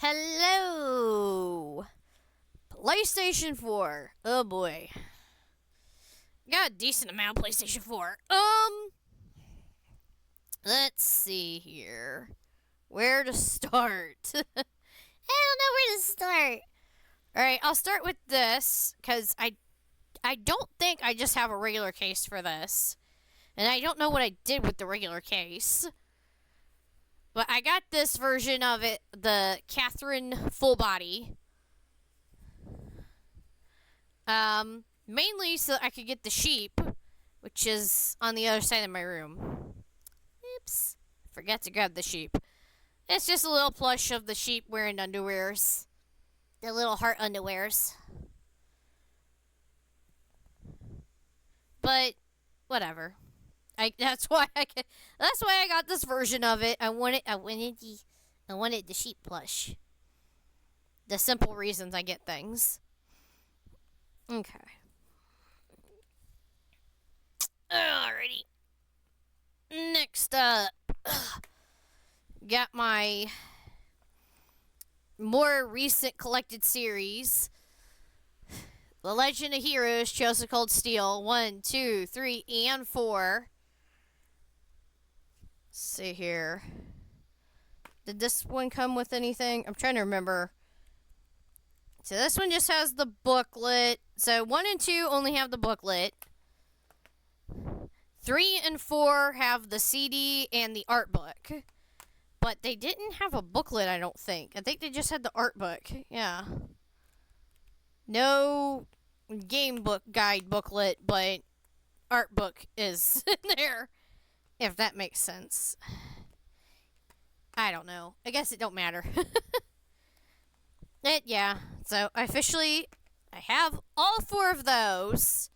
Hello! PlayStation 4. Oh boy. Got a decent amount of PlayStation 4. Let's see here. Where to start? I don't know where to start. Alright, I'll start with this, because I don't think I just have a regular case for this. And I don't know what I did with the regular case. But I got this version of it, the Catherine full body. Mainly so I could get the sheep, which is on the other side of my room. Oops. Forgot to grab the sheep. It's just a little plush of the sheep wearing underwears. The little heart underwears. But whatever. That's why I got this version of it. I wanted the sheep plush. The simple reasons I get things. Okay. Alrighty. Next up, got my more recent collected series. The Legend of Heroes, Chosen Cold Steel, 1, 2, 3, and 4. Let's see here. Did this one come with anything? I'm trying to remember. So this one just has the booklet. So 1 and 2 only have the booklet. 3 and 4 have the CD and the art book. But they didn't have a booklet, I don't think. I think they just had the art book. Yeah. No game book guide booklet, but art book is in there. If that makes sense. I don't know. I guess it don't matter. Yeah. So I have all 4 of those.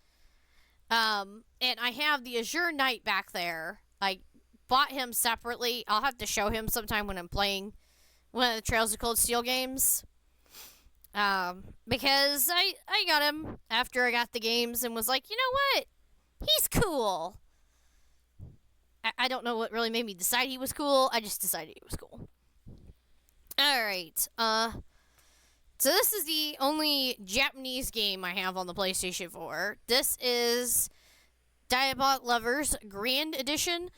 And I have the Azure Knight back there. I bought him separately. I'll have to show him sometime when I'm playing one of the Trails of Cold Steel games. Because I got him after I got the games and was like, you know what? He's cool. I don't know what really made me decide he was cool. I just decided he was cool. Alright. So this is the only Japanese game I have on the PlayStation 4. This is Diabolic Lovers Grand Edition.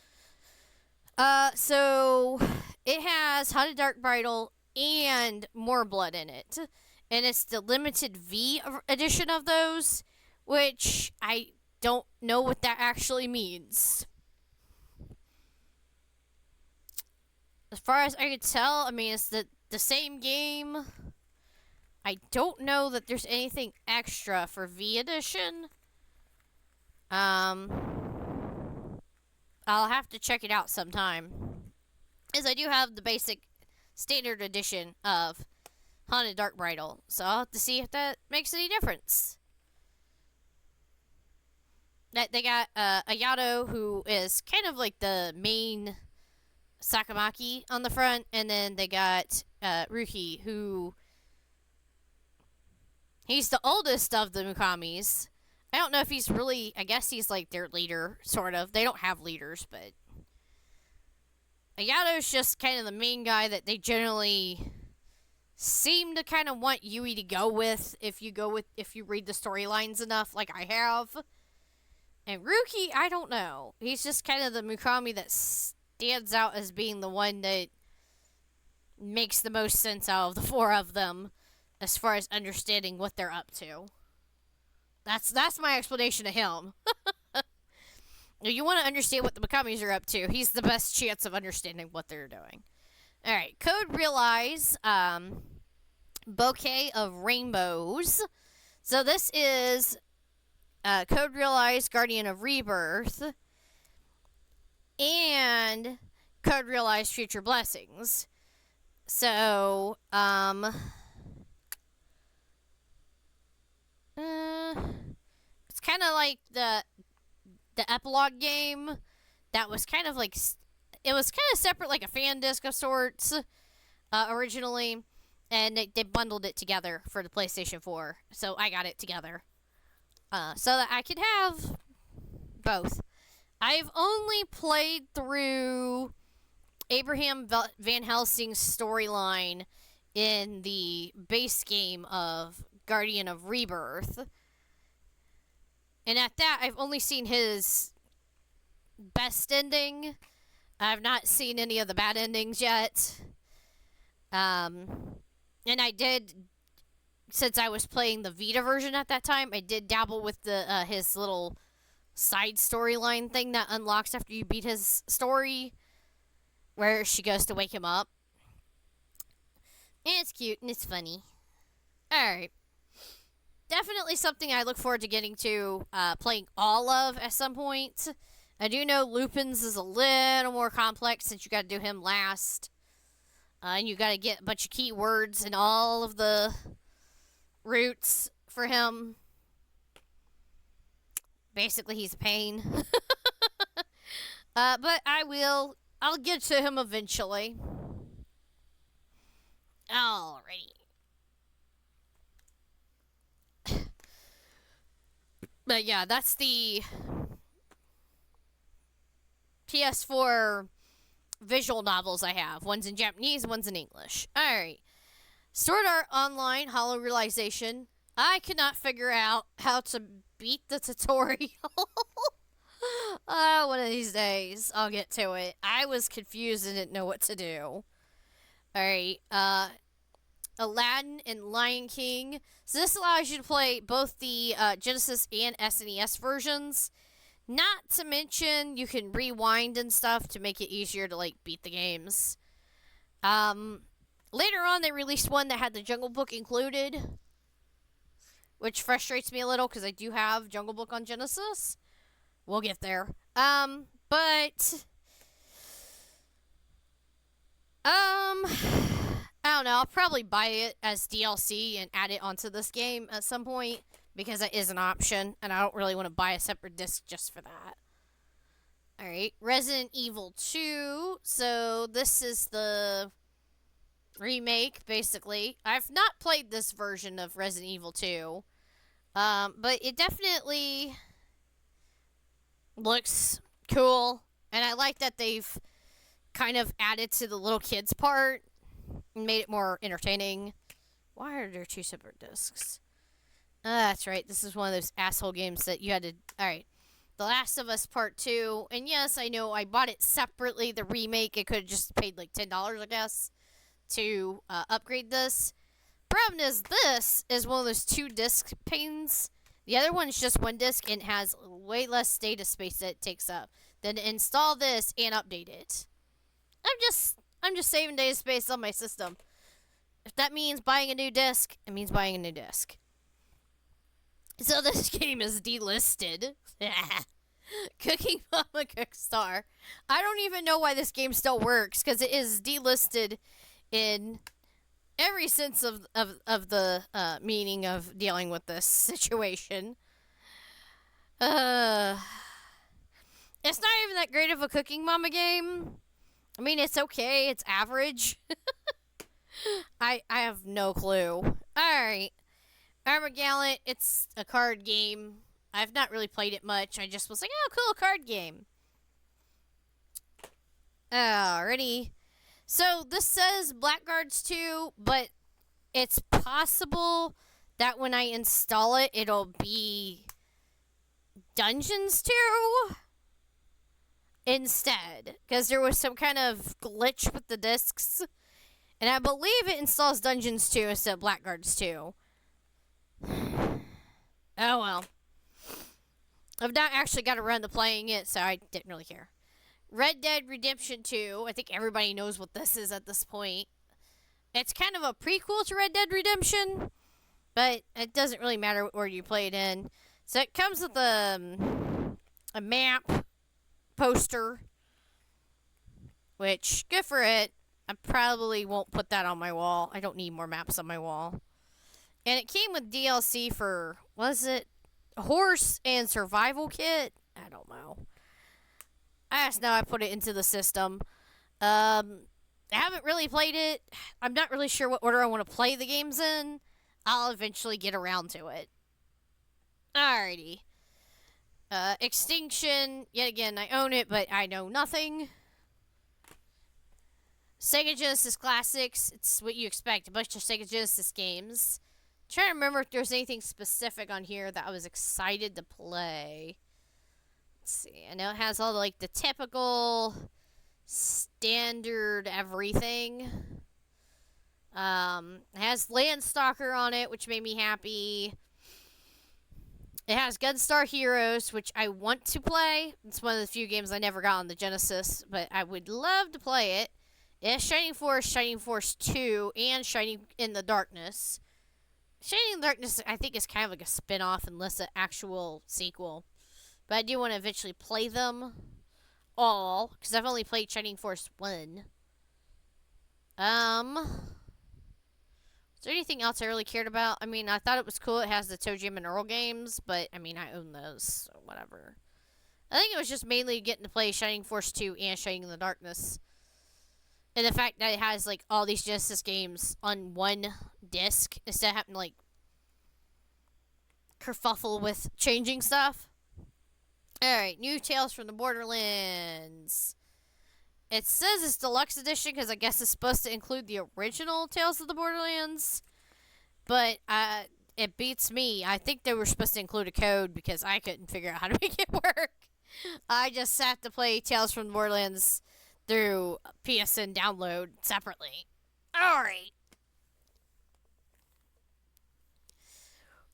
So it has Haunted Dark Bridal and More Blood in it. And it's the limited V edition of those, which I don't know what that actually means. As far as I could tell, I mean, it's the same game. I don't know that there's anything extra for V edition. I'll have to check it out sometime. As I do have the basic standard edition of Haunted Dark Bridal, so I'll have to see if that makes any difference. That they got Ayato, who is kind of like the main Sakamaki on the front, and then they got Ruki, who he's the oldest of the Mukamis. I don't know if he's really, I guess he's like their leader, sort of. They don't have leaders, but Ayato's just kind of the main guy that they generally seem to kind of want Yui to go with if you read the storylines enough, like I have. And Ruki, I don't know. He's just kind of the Mukami that stands out as being the one that makes the most sense out of the 4 of them as far as understanding what they're up to. That's my explanation of him. If you want to understand what the Mikamis are up to, he's the best chance of understanding what they're doing. Alright, Code Realize, Bouquet of Rainbows. So this is Code Realize, Guardian of Rebirth, and Code Realize, Future Blessings. So, it's kind of like the epilogue game that was kind of like, it was kind of separate, like a fan disc of sorts, originally, and they bundled it together for the PlayStation 4, so I got it together, so that I could have both. I've only played through Abraham Van Helsing's storyline in the base game of Guardian of Rebirth. And at that, I've only seen his best ending. I've not seen any of the bad endings yet. And I did, since I was playing the Vita version at that time, I did dabble with the his little side storyline thing that unlocks after you beat his story, where she goes to wake him up. And it's cute and it's funny. Alright. Definitely something I look forward to getting to playing all of at some point. I do know Lupin's is a little more complex since you got to do him last. And you got to get a bunch of keywords and all of the routes for him. Basically, he's a pain. But I'll get to him eventually. Alrighty. But yeah, that's the PS4 visual novels I have. One's in Japanese, one's in English. Alright. Sword Art Online Hollow Realization. I cannot figure out how to beat the tutorial. One of these days, I'll get to it. I was confused and didn't know what to do. Alright, Aladdin and Lion King. So this allows you to play both the Genesis and SNES versions. Not to mention, you can rewind and stuff to make it easier to, like, beat the games. Later on, they released one that had the Jungle Book included, which frustrates me a little because I do have Jungle Book on Genesis. We'll get there. But I don't know. I'll probably buy it as DLC and add it onto this game at some point because that is an option, and I don't really want to buy a separate disc just for that. Alright, Resident Evil 2. So this is the remake, basically. I've not played this version of Resident Evil 2, but it definitely looks cool, and I like that they've kind of added to the little kids part and made it more entertaining. Why are there two separate discs? That's right. This is one of those asshole games that you had to... Alright. The Last of Us Part 2. And yes, I know I bought it separately, the remake. I could have just paid like $10, I guess, to upgrade this. Problem is, this is one of those two disc pains. The other one's just one disc and has way less data space that it takes up than to install this and update it. I'm just saving data space on my system. If that means buying a new disc, it means buying a new disc. So this game is delisted. Cooking Mama Cookstar. I don't even know why this game still works, because it is delisted in every sense of the meaning of dealing with this situation. It's not even that great of a Cooking Mama game. I mean, it's okay. It's average. I have no clue. Alright. Armor Gallant, it's a card game. I've not really played it much. I just was like, oh, cool, card game. Alrighty. So, this says Blackguards 2, but it's possible that when I install it, it'll be Dungeons 2 instead. Because there was some kind of glitch with the discs. And I believe it installs Dungeons 2 instead of Blackguards 2. Oh well. I've not actually got around to playing it, so I didn't really care. Red Dead Redemption 2. I think everybody knows what this is at this point. It's kind of a prequel to Red Dead Redemption, but it doesn't really matter where you play it in. So it comes with a map poster, which, good for it. I probably won't put that on my wall. I don't need more maps on my wall. And it came with DLC for, was it Horse and Survival Kit? I don't know. I just know I put it into the system. I haven't really played it. I'm not really sure what order I want to play the games in. I'll eventually get around to it. Alrighty. Extinction. Yet again, I own it, but I know nothing. Sega Genesis Classics. It's what you expect. A bunch of Sega Genesis games. I'm trying to remember if there's anything specific on here that I was excited to play. Let's see. I know it has all the typical standard everything. It has Landstalker on it, which made me happy. It has Gunstar Heroes, which I want to play. It's one of the few games I never got on the Genesis, but I would love to play it. It has Shining Force 2, and Shining in the Darkness. Shining in the Darkness, I think, is kind of like a spin-off and less an actual sequel. But I do want to eventually play them all, because I've only played Shining Force 1. Is there anything else I really cared about? I mean, I thought it was cool. It has the Toe Jam and Earl games, but I mean, I own those, so whatever. I think it was just mainly getting to play Shining Force 2 and Shining in the Darkness. And the fact that it has, all these Genesis games on one disc instead of having to, kerfuffle with changing stuff. Alright, new Tales from the Borderlands. It says it's deluxe edition because I guess it's supposed to include the original Tales of the Borderlands. But it beats me. I think they were supposed to include a code because I couldn't figure out how to make it work. I just sat to play Tales from the Borderlands through PSN download separately. Alright.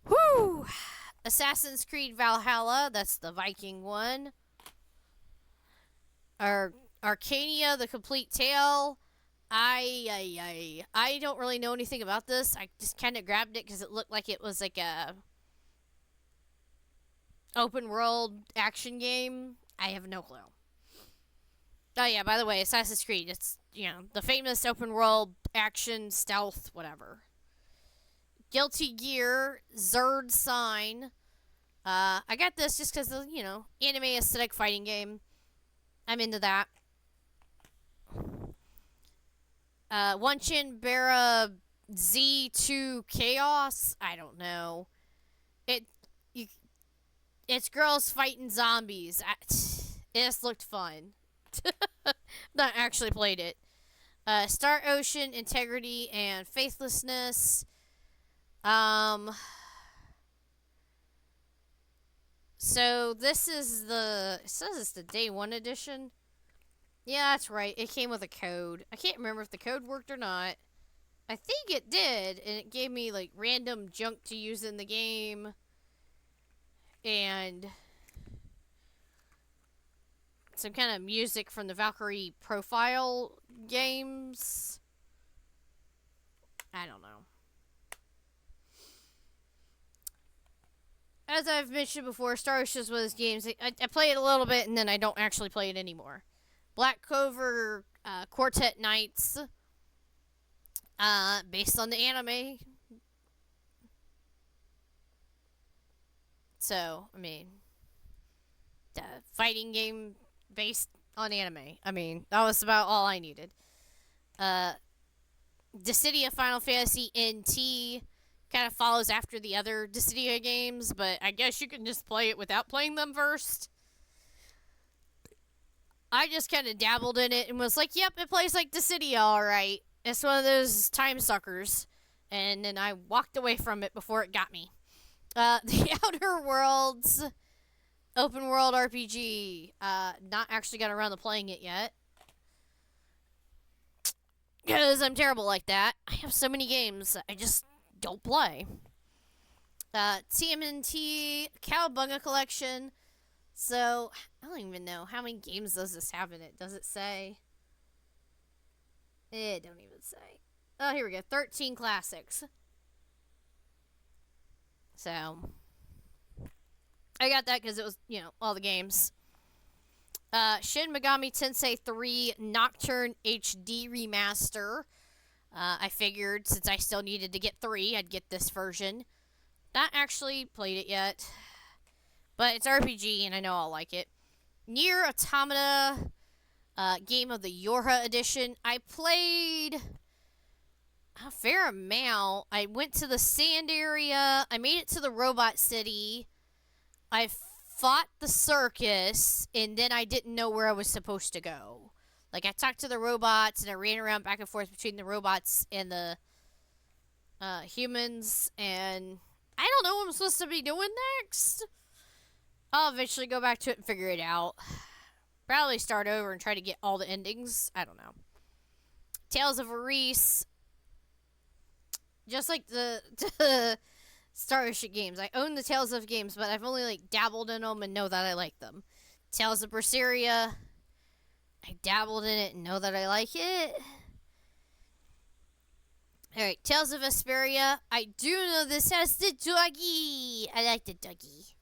Whew. Assassin's Creed Valhalla. That's the Viking one. Arcania, The Complete Tale. I don't really know anything about this. I just kind of grabbed it because it looked like it was like a open world action game. I have no clue. Oh yeah, by the way, Assassin's Creed. It's, the famous open world action stealth whatever. Guilty Gear, Zerd Sign. I got this just because of, anime aesthetic fighting game. I'm into that. Wanchin Bara Z2 Chaos. I don't know. It's girls fighting zombies. It just looked fun. Not actually played it. Star Ocean, Integrity, and Faithlessness. So this is it says it's the day 1 edition. Yeah, that's right. It came with a code. I can't remember if the code worked or not. I think it did, and it gave me, random junk to use in the game. And some kind of music from the Valkyrie profile games. I don't know. As I've mentioned before, Star Ocean is one of those games. I play it a little bit, and then I don't actually play it anymore. Black Clover Quartet Knights, based on the anime. So, I mean, the fighting game based on anime. I mean, that was about all I needed. Dissidia Final Fantasy NT kind of follows after the other Dissidia games, but I guess you can just play it without playing them first. I just kind of dabbled in it and was like, yep, it plays like Dissidia, alright. It's one of those time suckers. And then I walked away from it before it got me. The Outer Worlds open world RPG. Not actually got around to playing it yet. Because I'm terrible like that. I have so many games that I just don't play. TMNT Cowabunga Collection. So, I don't even know. How many games does this have in it? Does it say? It don't even say. Oh, here we go. 13 classics. So, I got that because it was, all the games. Shin Megami Tensei 3 Nocturne HD Remaster. I figured since I still needed to get 3, I'd get this version. Not actually played it yet. But it's RPG, and I know I'll like it. Nier Automata, Game of the Yorha Edition. I played a fair amount. I went to the sand area. I made it to the robot city. I fought the circus, and then I didn't know where I was supposed to go. Like, I talked to the robots, and I ran around back and forth between the robots and the humans, and I don't know what I'm supposed to be doing next. I'll eventually go back to it and figure it out. Probably start over and try to get all the endings. I don't know. Tales of Arise. Just like the Star Ocean games. I own the Tales of games, but I've only like dabbled in them and know that I like them. Tales of Berseria. I dabbled in it and know that I like it. Alright, Tales of Vesperia. I do know this has the doggy. I like the doggy.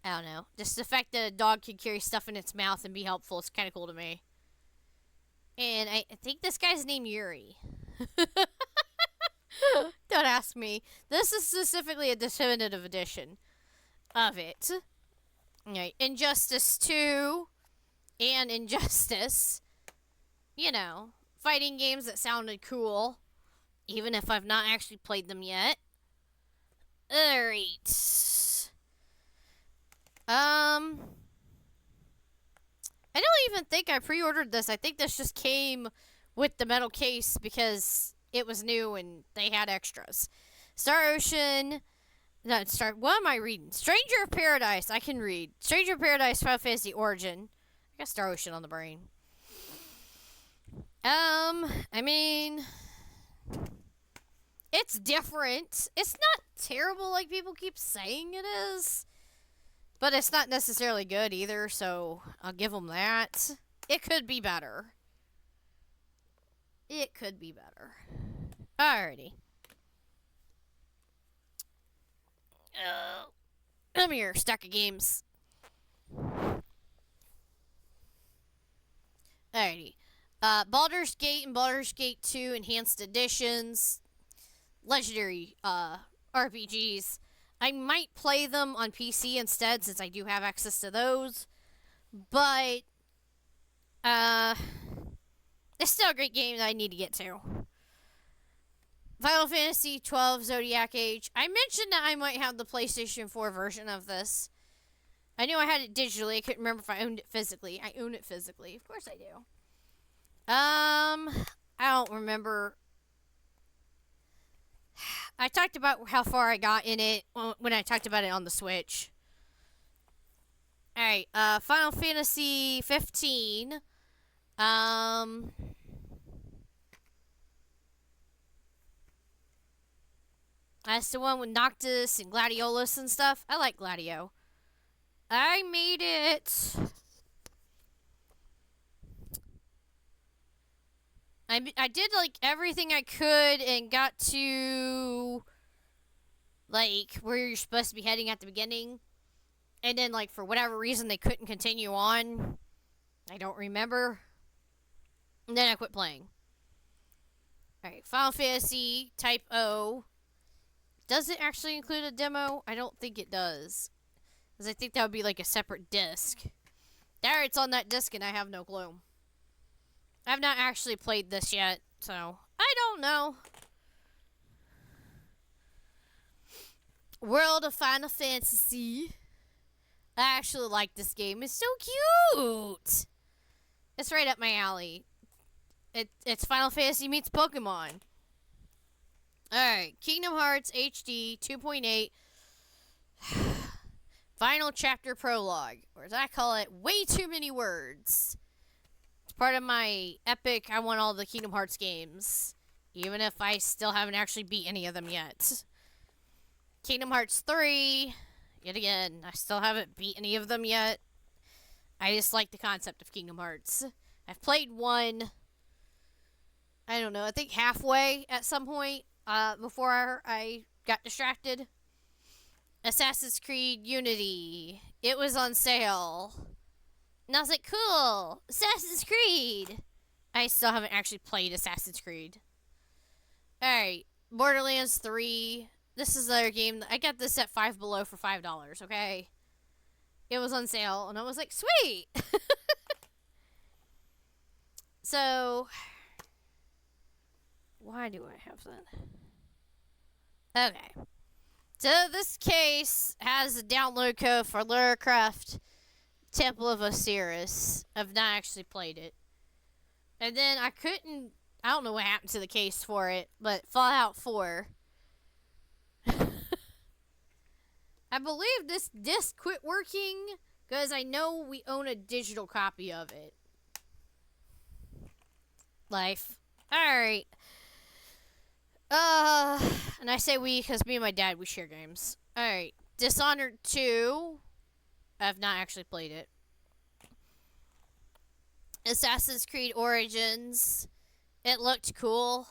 I don't know. Just the fact that a dog can carry stuff in its mouth and be helpful is kind of cool to me. And I think this guy's named Yuri. Don't ask me. This is specifically a definitive edition of it. Alright, Injustice 2 and Injustice. You know, fighting games that sounded cool, even if I've not actually played them yet. Alright. I don't even think I pre-ordered this. I think this just came with the metal case because it was new and they had extras. Star Ocean. No, what am I reading? Stranger of Paradise. I can read. Stranger of Paradise Final Fantasy Origin. I got Star Ocean on the brain. I mean, it's different. It's not terrible like people keep saying it is. But it's not necessarily good either, so I'll give them that. It could be better. It could be better. Alrighty. Come here, stack of games. Alrighty. Baldur's Gate and Baldur's Gate 2 Enhanced Editions. Legendary RPGs. I might play them on PC instead since I do have access to those. But it's still a great game that I need to get to. Final Fantasy 12 Zodiac Age. I mentioned that I might have the PlayStation 4 version of this. I knew I had it digitally. I couldn't remember if I owned it physically. I own it physically. Of course I do. I don't remember. I talked about how far I got in it when I talked about it on the Switch. Alright, Final Fantasy 15. That's the one with Noctis and Gladiolus and stuff. I like Gladio. I made it. I did like everything I could and got to like where you're supposed to be heading at the beginning. And then like for whatever reason they couldn't continue on. I don't remember. And then I quit playing. Alright, Final Fantasy Type O. Does it actually include a demo? I don't think it does. Because I think that would be like a separate disc. There, it's on that disc and I have no clue. I've not actually played this yet, so I don't know. World of Final Fantasy. I actually like this game. It's so cute. It's right up my alley. It's Final Fantasy meets Pokemon. Alright, Kingdom Hearts HD 2.8 Final Chapter Prologue. Or as I call it, way too many words. It's part of my epic, I want all the Kingdom Hearts games. Even if I still haven't actually beat any of them yet. Kingdom Hearts 3. Yet again, I still haven't beat any of them yet. I just like the concept of Kingdom Hearts. I've played one, I don't know, I think halfway at some point. Before I got distracted. Assassin's Creed Unity. It was on sale. And I was like, cool, Assassin's Creed. I still haven't actually played Assassin's Creed. Alright, Borderlands 3. This is another game. I got this at Five Below for $5, okay? It was on sale, and I was like, sweet! So, why do I have that? Okay. So this case has a download code for Lara Croft Temple of Osiris. I've not actually played it. And then I don't know what happened to the case for it, but Fallout 4. I believe this disc quit working because I know we own a digital copy of it. Life. Alright. And I say we because me and my dad, we share games. Alright. Dishonored 2. I've not actually played it. Assassin's Creed Origins. It looked cool.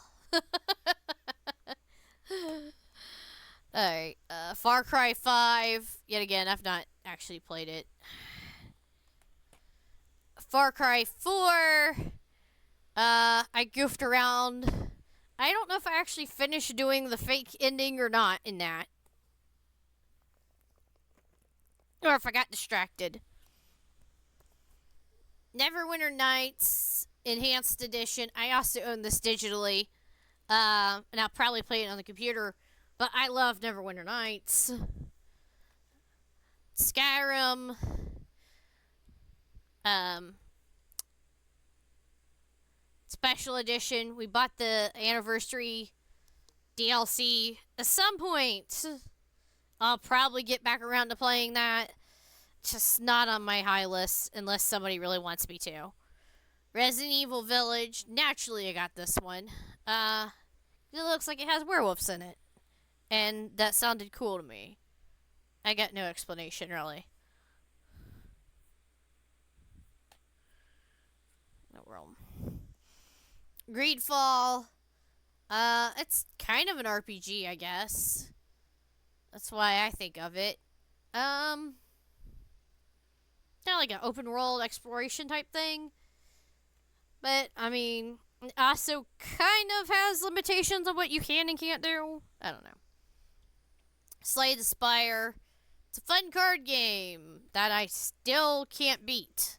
Alright. Far Cry 5. Yet again, I've not actually played it. Far Cry 4. I goofed around. I don't know if I actually finished doing the fake ending or not in that. Or if I got distracted. Neverwinter Nights Enhanced Edition. I also own this digitally. And I'll probably play it on the computer. But I love Neverwinter Nights. Skyrim. Special Edition. We bought the anniversary DLC. At some point, I'll probably get back around to playing that. Just not on my high list unless somebody really wants me to. Resident Evil Village. Naturally, I got this one. It looks like it has werewolves in it. And that sounded cool to me. I got no explanation, really. No realm. Greedfall. It's kind of an RPG, I guess. That's why I think of it. Kind of like an open world exploration type thing. But, I mean, it also kind of has limitations on what you can and can't do. I don't know. Slay the Spire. It's a fun card game that I still can't beat.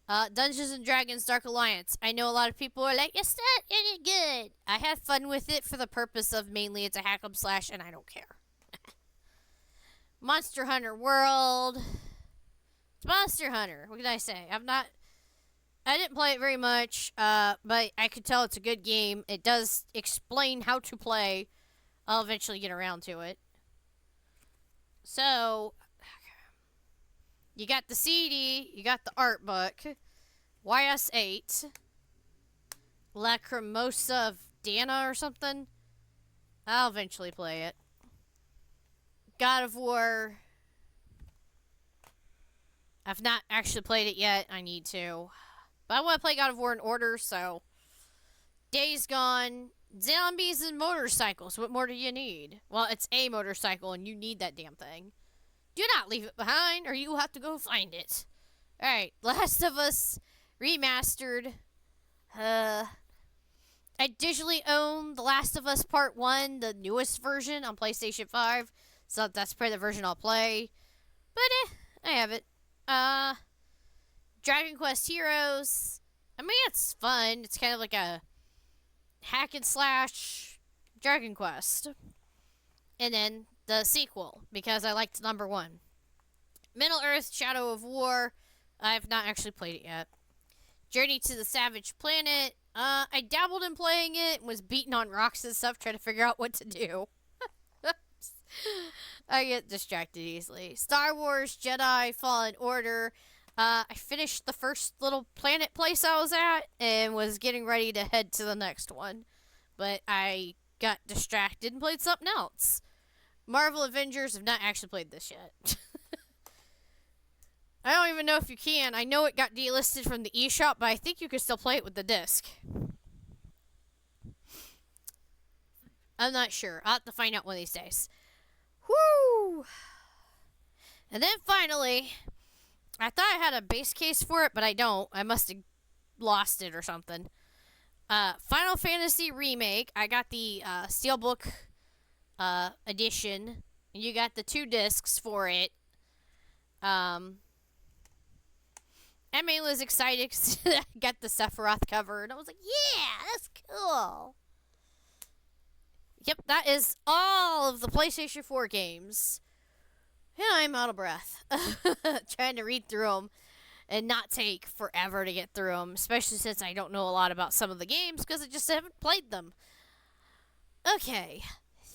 Dungeons and Dragons Dark Alliance. I know a lot of people are like, it's not any good. I have fun with it for the purpose of mainly it's a hack 'em slash and I don't care. Monster Hunter World. It's Monster Hunter. What can I say? I didn't play it very much, but I could tell it's a good game. It does explain how to play. I'll eventually get around to it. So, you got the CD, you got the art book, YS8, Lacrimosa of Dana or something. I'll eventually play it. God of War. I've not actually played it yet. I need to. But I want to play God of War in order, so. Days Gone. Zombies and motorcycles. What more do you need? Well, it's a motorcycle, and you need that damn thing. Do not leave it behind, or you will have to go find it. Alright, Last of Us Remastered. I digitally own The Last of Us Part 1, the newest version on PlayStation 5. So that's probably the version I'll play. But I have it. Dragon Quest Heroes. I mean, it's fun. It's kind of like a hack and slash Dragon Quest. And then the sequel, because I liked number 1. Middle Earth Shadow of War. I've not actually played it yet. Journey to the Savage Planet. I dabbled in playing it, was beating on rocks and stuff, trying to figure out what to do. I get distracted easily. Star Wars Jedi Fallen Order. I finished the first little planet place I was at and was getting ready to head to the next one. But I got distracted and played something else. Marvel Avengers. I've not actually played this yet. I don't even know if you can. I know it got delisted from the eShop, but I think you can still play it with the disc. I'm not sure. I'll have to find out one of these days. Whoo! And then finally, I thought I had a base case for it, but I don't. I must have lost it or something. Final Fantasy Remake. I got the Steelbook edition. And you got the 2 discs for it. I mainly was excited because I got the Sephiroth cover. And I was like, yeah, that's cool. Yep, that is all of the PlayStation 4 games. Yeah, I'm out of breath. Trying to read through them and not take forever to get through them, especially since I don't know a lot about some of the games because I just haven't played them. Okay,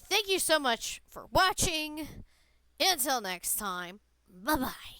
thank you so much for watching. Until next time, bye bye.